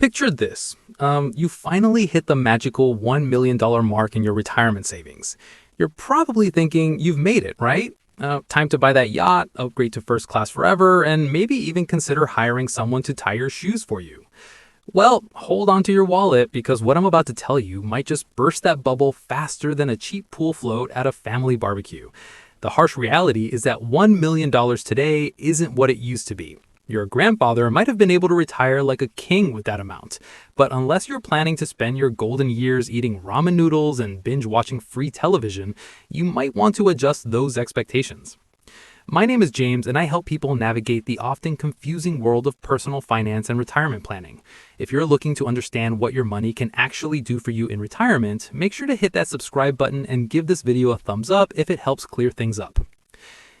Picture this. You finally hit the magical $1 million mark in your retirement savings. You're probably thinking you've made it, right? Time to buy that yacht, upgrade to first class forever, and maybe even consider hiring someone to tie your shoes for you. Well, hold on to your wallet because what I'm about to tell you might just burst that bubble faster than a cheap pool float at a family barbecue. The harsh reality is that $1 million today isn't what it used to be. Your grandfather might have been able to retire like a king with that amount, but unless you're planning to spend your golden years eating ramen noodles and binge watching free television, you might want to adjust those expectations. My name is James, and I help people navigate the often confusing world of personal finance and retirement planning. If you're looking to understand what your money can actually do for you in retirement, make sure to hit that subscribe button and give this video a thumbs up if it helps clear things up.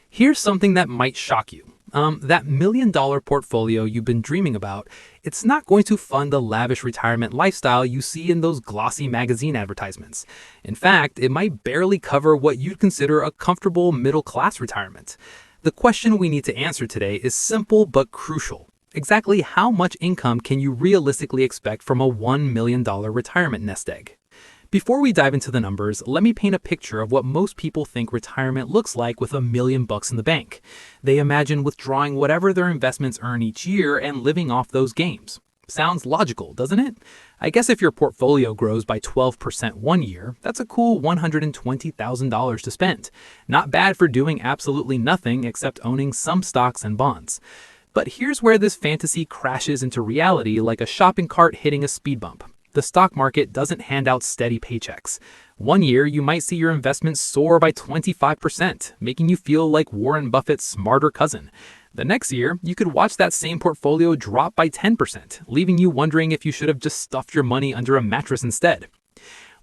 Here's something that might shock you. That $1 million portfolio you've been dreaming about, it's not going to fund the lavish retirement lifestyle you see in those glossy magazine advertisements. In fact, it might barely cover what you'd consider a comfortable middle-class retirement. The question we need to answer today is simple but crucial. Exactly how much income can you realistically expect from a $1 million retirement nest egg? Before we dive into the numbers, let me paint a picture of what most people think retirement looks like with $1 million in the bank. They imagine withdrawing whatever their investments earn each year and living off those gains. Sounds logical, doesn't it? I guess if your portfolio grows by 12% one year, that's a cool $120,000 to spend. Not bad for doing absolutely nothing except owning some stocks and bonds. But here's where this fantasy crashes into reality like a shopping cart hitting a speed bump. The stock market doesn't hand out steady paychecks. One year, you might see your investments soar by 25%, making you feel like Warren Buffett's smarter cousin. The next year, you could watch that same portfolio drop by 10%, leaving you wondering if you should have just stuffed your money under a mattress instead.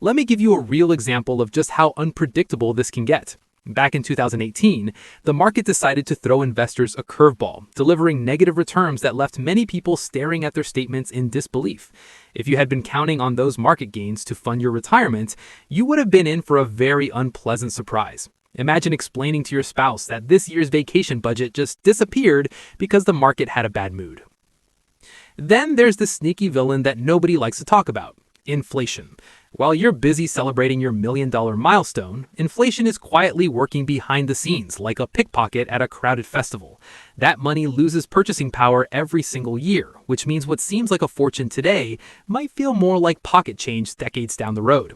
Let me give you a real example of just how unpredictable this can get. Back in 2018, the market decided to throw investors a curveball, delivering negative returns that left many people staring at their statements in disbelief. If you had been counting on those market gains to fund your retirement, you would have been in for a very unpleasant surprise. Imagine explaining to your spouse that this year's vacation budget just disappeared because the market had a bad mood. Then there's the sneaky villain that nobody likes to talk about: inflation. While you're busy celebrating your $1 million milestone, inflation is quietly working behind the scenes like a pickpocket at a crowded festival. That money loses purchasing power every single year, which means what seems like a fortune today might feel more like pocket change decades down the road.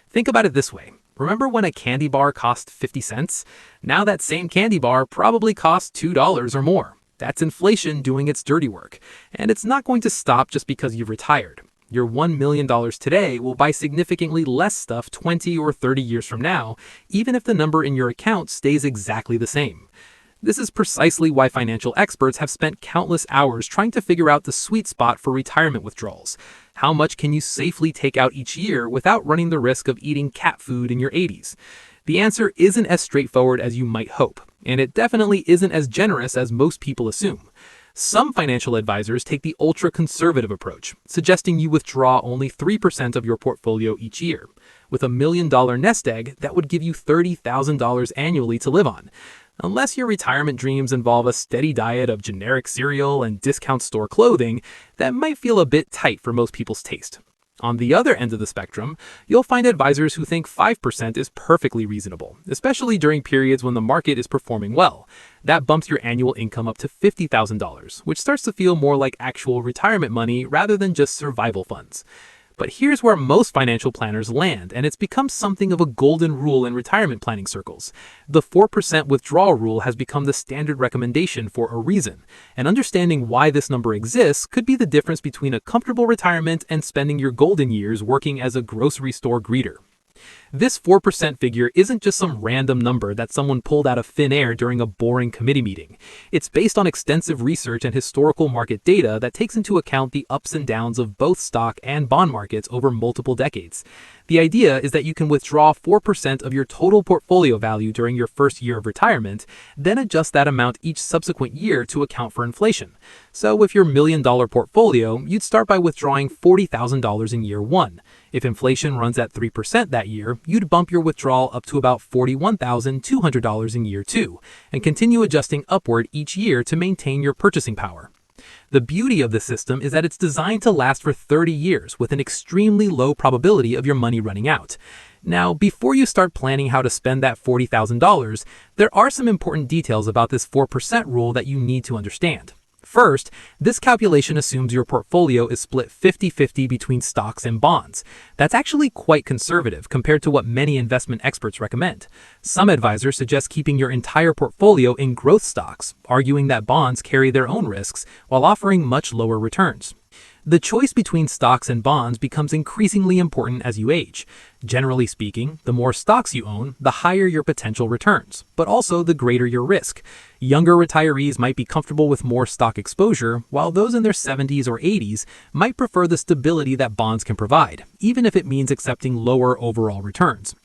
Think about it this way. Remember when a candy bar cost 50 cents? Now that same candy bar probably costs $2 or more. That's inflation doing its dirty work. And it's not going to stop just because you've retired. Your $1 million today will buy significantly less stuff 20 or 30 years from now, even if the number in your account stays exactly the same. This is precisely why financial experts have spent countless hours trying to figure out the sweet spot for retirement withdrawals. How much can you safely take out each year without running the risk of eating cat food in your 80s? The answer isn't as straightforward as you might hope, and it definitely isn't as generous as most people assume. Some financial advisors take the ultra-conservative approach, suggesting you withdraw only 3% of your portfolio each year. With $1 million nest egg, that would give you $30,000 annually to live on. Unless your retirement dreams involve a steady diet of generic cereal and discount store clothing, that might feel a bit tight for most people's taste. On the other end of the spectrum, you'll find advisors who think 5% is perfectly reasonable, especially during periods when the market is performing well. That bumps your annual income up to $50,000, which starts to feel more like actual retirement money rather than just survival funds. But here's where most financial planners land, and it's become something of a golden rule in retirement planning circles. The 4% withdrawal rule has become the standard recommendation for a reason, and understanding why this number exists could be the difference between a comfortable retirement and spending your golden years working as a grocery store greeter. This 4% figure isn't just some random number that someone pulled out of thin air during a boring committee meeting. It's based on extensive research and historical market data that takes into account the ups and downs of both stock and bond markets over multiple decades. The idea is that you can withdraw 4% of your total portfolio value during your first year of retirement, then adjust that amount each subsequent year to account for inflation. So with your $1 million portfolio, you'd start by withdrawing $40,000 in year one. If inflation runs at 3% that year, you'd bump your withdrawal up to about $41,200 in year two, and continue adjusting upward each year to maintain your purchasing power. The beauty of the system is that it's designed to last for 30 years with an extremely low probability of your money running out. Now, before you start planning how to spend that $40,000, there are some important details about this 4% rule that you need to understand. First, this calculation assumes your portfolio is split 50-50 between stocks and bonds. That's actually quite conservative compared to what many investment experts recommend. Some advisors suggest keeping your entire portfolio in growth stocks, arguing that bonds carry their own risks while offering much lower returns. The choice between stocks and bonds becomes increasingly important as you age. Generally speaking, the more stocks you own, the higher your potential returns, but also the greater your risk. Younger retirees might be comfortable with more stock exposure, while those in their 70s or 80s might prefer the stability that bonds can provide, even if it means accepting lower overall returns.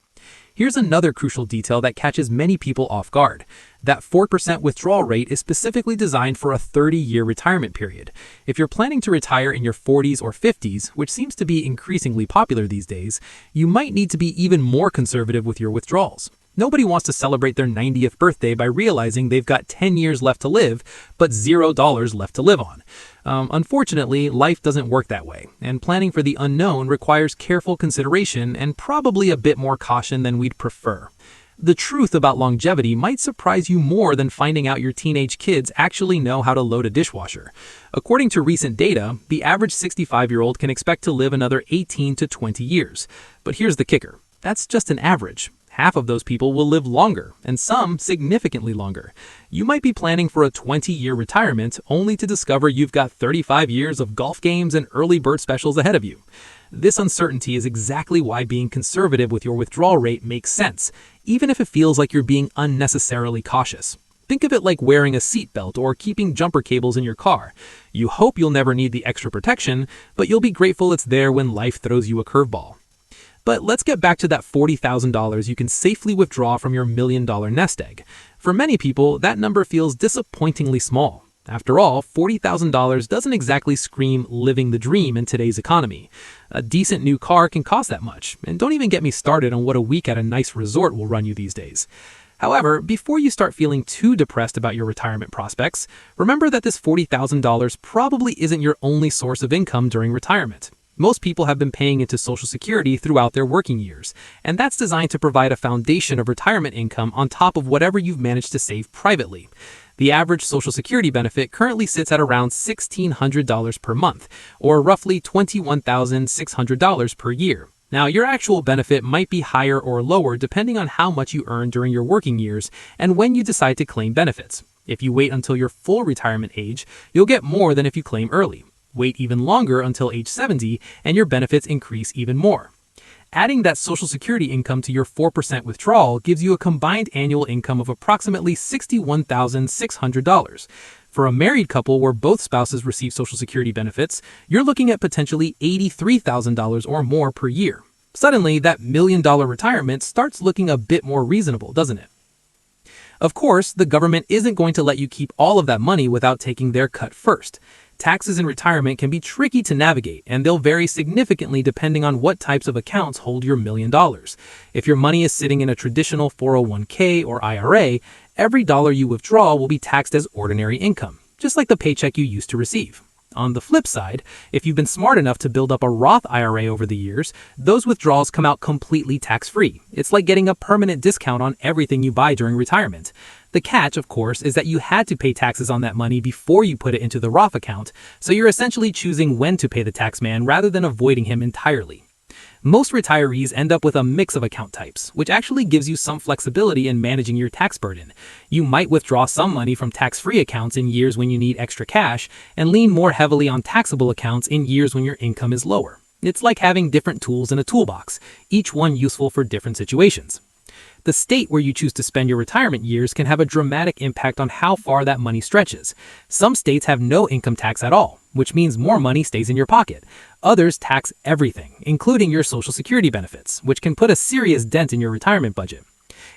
Here's another crucial detail that catches many people off guard. That 4% withdrawal rate is specifically designed for a 30-year retirement period. If you're planning to retire in your 40s or 50s, which seems to be increasingly popular these days, you might need to be even more conservative with your withdrawals. Nobody wants to celebrate their 90th birthday by realizing they've got 10 years left to live, but $0 left to live on. Unfortunately, life doesn't work that way, and planning for the unknown requires careful consideration and probably a bit more caution than we'd prefer. The truth about longevity might surprise you more than finding out your teenage kids actually know how to load a dishwasher. According to recent data, the average 65-year-old can expect to live another 18 to 20 years. But here's the kicker. That's just an average. Half of those people will live longer, and some significantly longer. You might be planning for a 20-year retirement only to discover you've got 35 years of golf games and early bird specials ahead of you. This uncertainty is exactly why being conservative with your withdrawal rate makes sense, even if it feels like you're being unnecessarily cautious. Think of it like wearing a seatbelt or keeping jumper cables in your car. You hope you'll never need the extra protection, but you'll be grateful it's there when life throws you a curveball. But let's get back to that $40,000 you can safely withdraw from your million-dollar nest egg. For many people, that number feels disappointingly small. After all, $40,000 doesn't exactly scream living the dream in today's economy. A decent new car can cost that much, and don't even get me started on what a week at a nice resort will run you these days. However, before you start feeling too depressed about your retirement prospects, remember that this $40,000 probably isn't your only source of income during retirement. Most people have been paying into Social Security throughout their working years, and that's designed to provide a foundation of retirement income on top of whatever you've managed to save privately. The average Social Security benefit currently sits at around $1,600 per month, or roughly $21,600 per year. Now, your actual benefit might be higher or lower depending on how much you earn during your working years and when you decide to claim benefits. If you wait until your full retirement age, you'll get more than if you claim early. Wait even longer until age 70, and your benefits increase even more. Adding that Social Security income to your 4% withdrawal gives you a combined annual income of approximately $61,600. For a married couple where both spouses receive Social Security benefits, you're looking at potentially $83,000 or more per year. Suddenly, that million-dollar retirement starts looking a bit more reasonable, doesn't it? Of course, the government isn't going to let you keep all of that money without taking their cut first. Taxes in retirement can be tricky to navigate, and they'll vary significantly depending on what types of accounts hold your $1 million. If your money is sitting in a traditional 401k or IRA, every dollar you withdraw will be taxed as ordinary income, just like the paycheck you used to receive. On the flip side, if you've been smart enough to build up a Roth IRA over the years, those withdrawals come out completely tax-free. It's like getting a permanent discount on everything you buy during retirement. The catch, of course, is that you had to pay taxes on that money before you put it into the Roth account, so you're essentially choosing when to pay the tax man rather than avoiding him entirely. Most retirees end up with a mix of account types, which actually gives you some flexibility in managing your tax burden. You might withdraw some money from tax-free accounts in years when you need extra cash, and lean more heavily on taxable accounts in years when your income is lower. It's like having different tools in a toolbox, each one useful for different situations. The state where you choose to spend your retirement years can have a dramatic impact on how far that money stretches. Some states have no income tax at all, which means more money stays in your pocket. Others tax everything, including your Social Security benefits, which can put a serious dent in your retirement budget.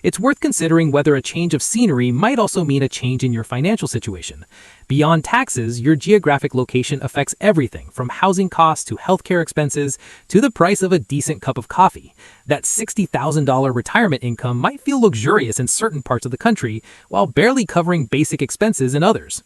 It's worth considering whether a change of scenery might also mean a change in your financial situation. Beyond taxes, your geographic location affects everything from housing costs to healthcare expenses to the price of a decent cup of coffee. That $60,000 retirement income might feel luxurious in certain parts of the country while barely covering basic expenses in others.